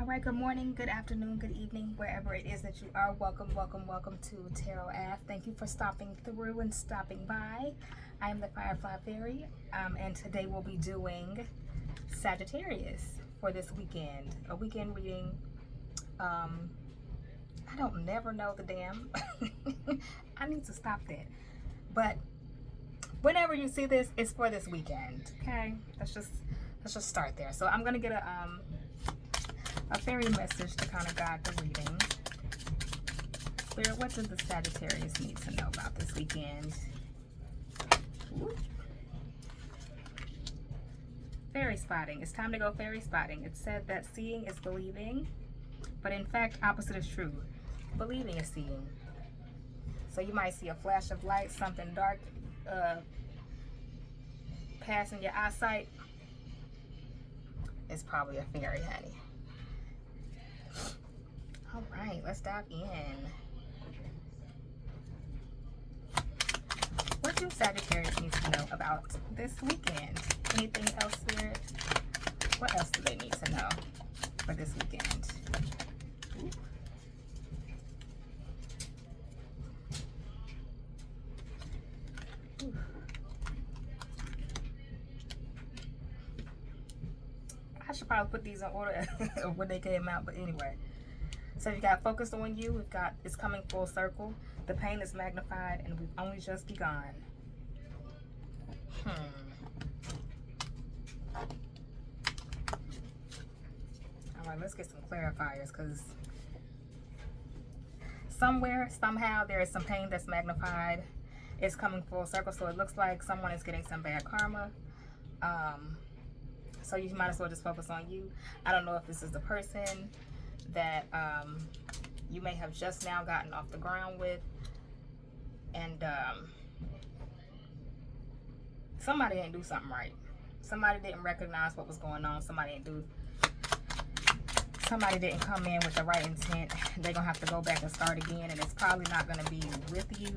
All right, good morning, good afternoon, good evening, wherever it is that you are. Welcome, welcome, welcome to Tarot Ave. Thank you for stopping through and stopping by. I am the Firefly Fairy, and today we'll be doing Sagittarius for this weekend. A weekend reading. I don't never know the damn. I need to stop that. But whenever you see this, it's for this weekend. Okay, let's just start there. So I'm gonna get a fairy message to kind of guide the reading. Spirit, what does the Sagittarius need to know about this weekend? Ooh. Fairy spotting. It's time to go fairy spotting. It said that seeing is believing, but in fact, opposite is true. Believing is seeing. So you might see a flash of light, something dark passing your eyesight. It's probably a fairy, honey. All right, let's dive in. What do Sagittarius need to know about this weekend? Anything else, Spirit? What else do they need to know for this weekend? Ooh. Ooh. I should probably put these in order of when they came out, but anyway. So you got focused on you. We've got it's coming full circle. The pain is magnified, and we've only just begun. All right, let's get some clarifiers, because somewhere, somehow, there is some pain that's magnified. It's coming full circle, so it looks like someone is getting some bad karma. So you might as well just focus on you. I don't know if this is the person that you may have just now gotten off the ground with, and somebody didn't do something right. Somebody didn't recognize what was going on. Somebody didn't come in with the right intent. They're gonna have to go back and start again, and it's probably not gonna be with you.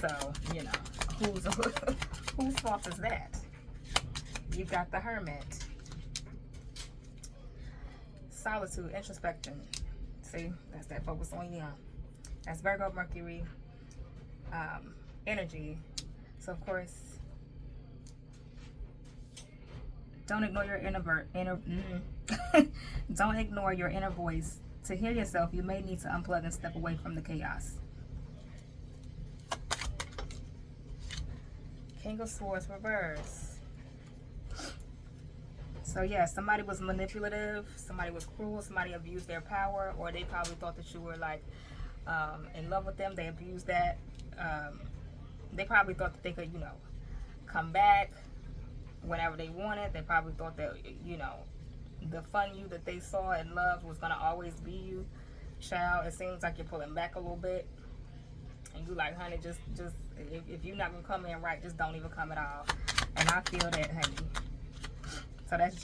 So you know, whose fault is that? You got the Hermit. Solitude, introspection. See, that's that focus on you. That's Virgo, Mercury, energy. So of course, don't ignore your don't ignore your inner voice. To hear yourself, you may need to unplug and step away from the chaos. King of Swords reverse. So yeah, somebody was manipulative, somebody was cruel, somebody abused their power, or they probably thought that you were like in love with them. They abused that. They probably thought that they could, you know, come back whenever they wanted. They probably thought that, you know, the fun you that they saw and loved was gonna always be you. Child, it seems like you're pulling back a little bit, and you like, honey, just if you're not gonna come in right, just don't even come at all. And I feel that, honey. So that's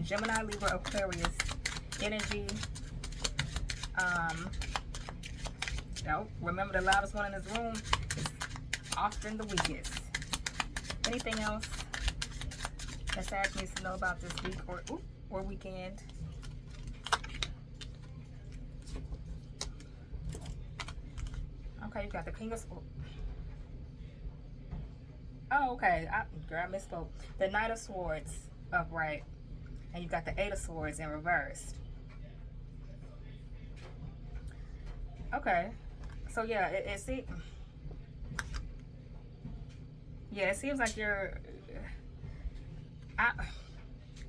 Gemini, Libra, Aquarius energy. Remember, the loudest one in this room is often the weakest. Anything else that Sag needs to know about this week or weekend? Okay, you got the King of Swords. Oh, okay. Girl, I misspoke. The Knight of Swords upright. And you got the Eight of Swords in reverse. Okay. So, yeah, it seems like you're...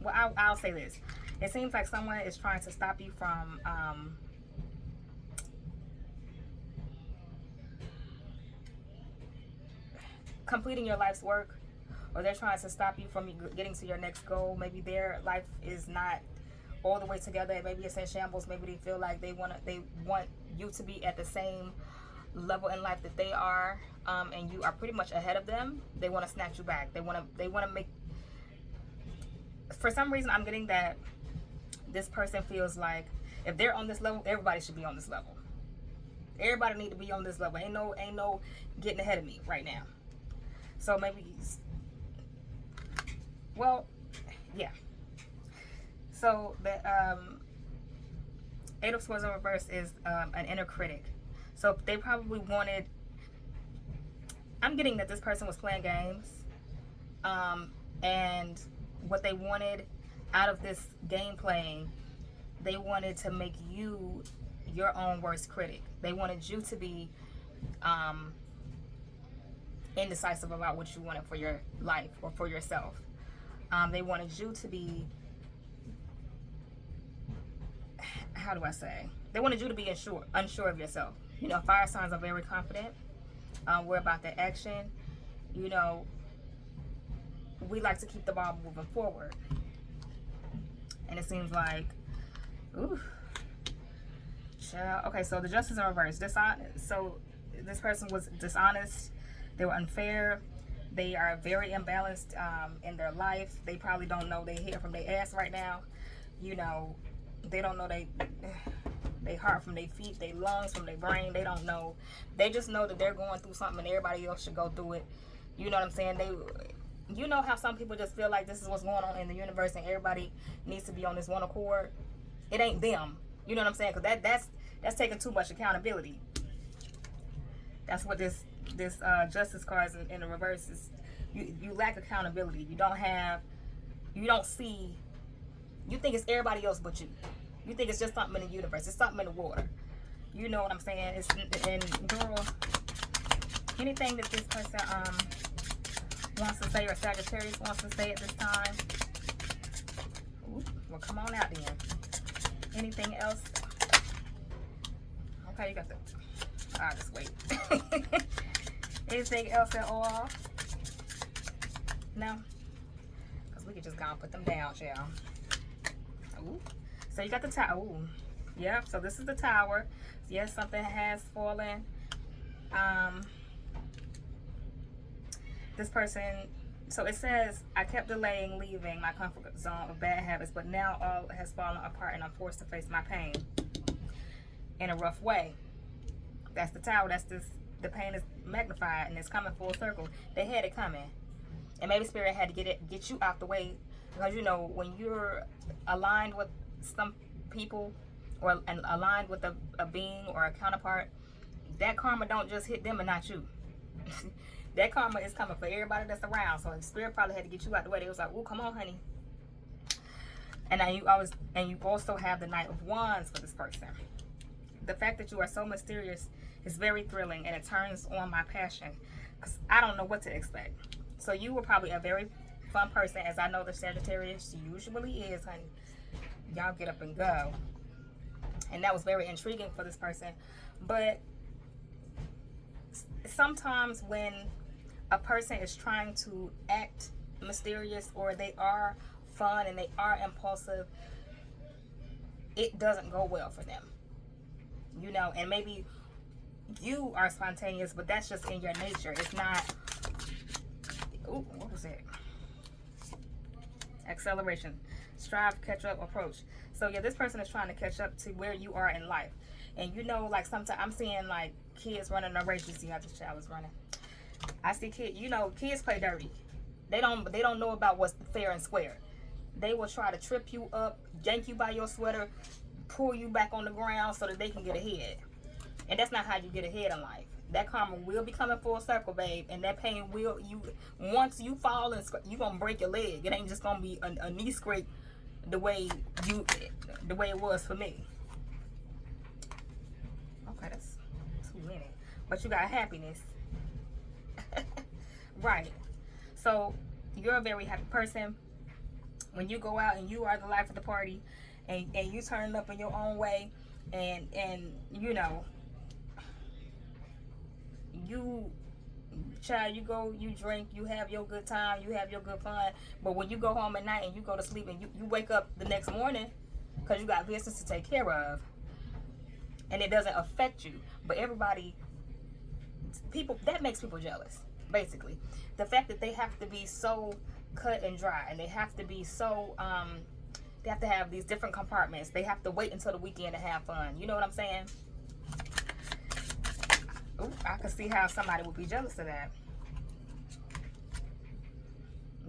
I'll say this. It seems like someone is trying to stop you from... completing your life's work, or they're trying to stop you from getting to your next goal. Maybe their life is not all the way together, and maybe it's in shambles. Maybe they feel like they want you to be at the same level in life that they are, and you are pretty much ahead of them. They want to snatch you back. They want to make, for some reason, I'm getting that this person feels like if they're on this level, everybody should be on this level. Everybody need to be on this level. Ain't no getting ahead of me right now. So maybe, well, yeah. So the Eight of Swords in reverse is an inner critic. So they probably wanted, I'm getting that this person was playing games, and what they wanted out of this game playing, they wanted to make you your own worst critic. They wanted you to be indecisive about what you wanted for your life or for yourself. They wanted you to be, how do I say? They wanted you to be unsure of yourself. You know, fire signs are very confident. We're about the action. You know, we like to keep the ball moving forward. And it seems like, ooh, child. Okay, so the Justice in reverse. So this person was dishonest. They were unfair. They are very imbalanced in their life. They probably don't know their hair from their ass right now. You know, they don't know they heart from their feet, their lungs from their brain. They don't know. They just know that they're going through something and everybody else should go through it. You know what I'm saying? You know how some people just feel like this is what's going on in the universe and everybody needs to be on this one accord? It ain't them. You know what I'm saying? Because that's taking too much accountability. That's what this Justice card in the reverse is. You lack accountability. You don't see. You think it's everybody else but you. You think it's just something in the universe. It's something in the water. You know what I'm saying? And girl, anything that this person wants to say or Sagittarius wants to say at this time. Ooh, well, come on out then. Anything else? Okay, you got the. I'll just wait. Anything else at all? No? Because we could just go and put them down, y'all. Ooh. So you got the tower. Ooh. Yep, so this is the tower. Yes, something has fallen. This person, so it says, I kept delaying leaving my comfort zone of bad habits, but now all has fallen apart and I'm forced to face my pain in a rough way. That's the tower. That's this. The pain is magnified and it's coming full circle. They had it coming, and maybe Spirit had to get you out the way, because you know when you're aligned with some people or aligned with a being or a counterpart, that karma don't just hit them and not you. That karma is coming for everybody that's around. So Spirit probably had to get you out the way. They was like, "Oh, come on, honey." And now you also have the Knight of Wands for this person. The fact that you are so mysterious is very thrilling, and it turns on my passion because I don't know what to expect. So you were probably a very fun person, as I know the Sagittarius usually is, honey. Y'all get up and go. And that was very intriguing for this person. But sometimes when a person is trying to act mysterious or they are fun and they are impulsive, it doesn't go well for them. You know, and maybe you are spontaneous, but that's just in your nature. It's not. Ooh, what was it? Acceleration. Strive, catch up, approach. So yeah, this person is trying to catch up to where you are in life. And you know, like sometimes I'm seeing like kids running a race. You see how this child is running. I see kids, you know, kids play dirty. They don't know about what's fair and square. They will try to trip you up, yank you by your sweater, pull you back on the ground so that they can get ahead. And that's not how you get ahead in life. That karma will be coming full circle, babe. And that pain will, once you fall and you're going to break your leg. It ain't just going to be a knee scrape the way it was for me. Okay, that's too many. But you got happiness. Right. So you're a very happy person. When you go out and you are the life of the party, and you turn up in your own way, and you know, you go, you drink, you have your good time, you have your good fun. But when you go home at night and you go to sleep and you wake up the next morning because you got business to take care of, and it doesn't affect you. But people, that makes people jealous, basically. The fact that they have to be so cut and dry, and they have to be so they have to have these different compartments. They have to wait until the weekend to have fun. You know what I'm saying? Ooh, I can see how somebody would be jealous of that.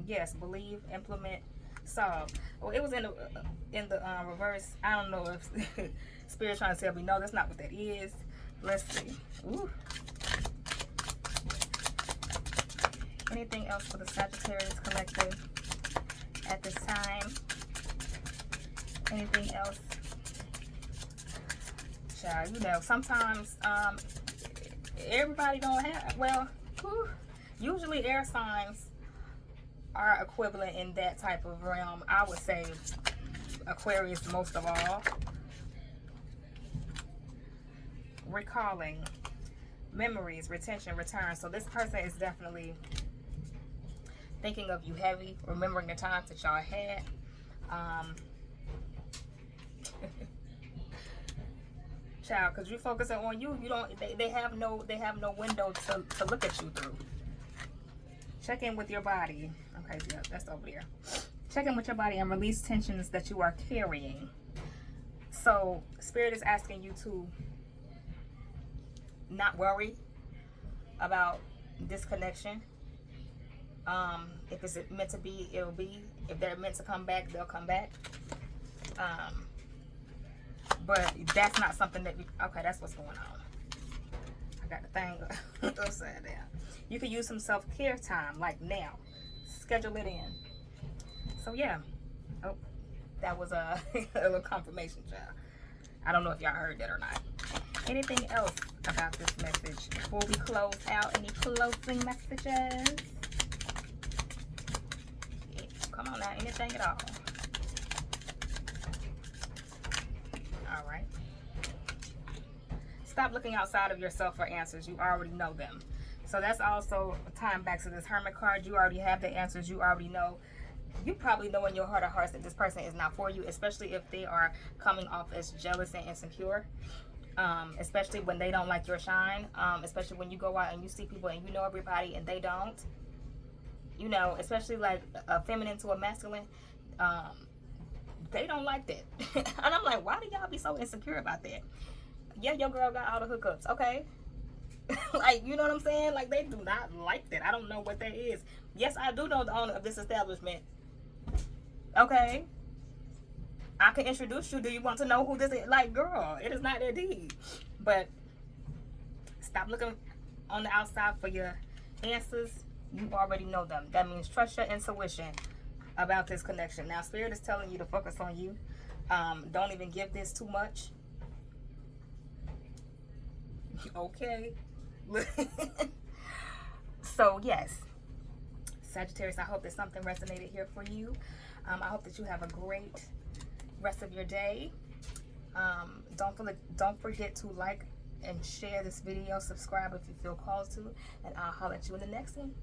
Yes, believe, implement, solved. Well, it was in the reverse. I don't know if Spirit trying to tell me no, that's not what that is. Let's see. Ooh. Anything else for the Sagittarius collective at this time? Anything else? Child, you know, sometimes everybody don't have, well, usually air signs are equivalent in that type of realm. I would say Aquarius most of all. Recalling, memories, retention, return. So this person is definitely thinking of you heavy, remembering the times that y'all had. Child, because you focusing on you, you don't. They have no window to look at you through. Check in with your body. Okay, yeah, that's over there. Check in with your body and release tensions that you are carrying. So Spirit is asking you to not worry about disconnection. If it's meant to be, it'll be. If they're meant to come back, they'll come back. But that's not something that okay, that's what's going on. I got the thing upside down. You can use some self-care time, like now. Schedule it in. So yeah. Oh, that was a little confirmation, child. I don't know if y'all heard that or not. Anything else about this message before we close out? Any closing messages? Yeah, come on now, anything at all. All right. Stop looking outside of yourself for answers. You already know them. So that's also time back to this Hermit card. You already have the answers. You already know. You probably know in your heart of hearts that this person is not for you, especially if they are coming off as jealous and insecure. Especially when they don't like your shine. Especially when you go out and you see people and you know everybody and they don't. You know, especially like a feminine to a masculine. They don't like that. And I'm like, why do y'all be so insecure about that? Yeah, your girl got all the hookups. Okay. Like, you know what I'm saying? Like, they do not like that. I don't know what that is. Yes, I do know the owner of this establishment. Okay. I can introduce you. Do you want to know who this is? Like, girl, it is not that deep. But stop looking on the outside for your answers. You already know them. That means trust your intuition about this connection. Now, Spirit is telling you to focus on you. Don't even give this too much. Okay. So, yes. Sagittarius, I hope that something resonated here for you. I hope that you have a great rest of your day. Don't forget to like and share this video. Subscribe if you feel called to. And I'll holler at you in the next one.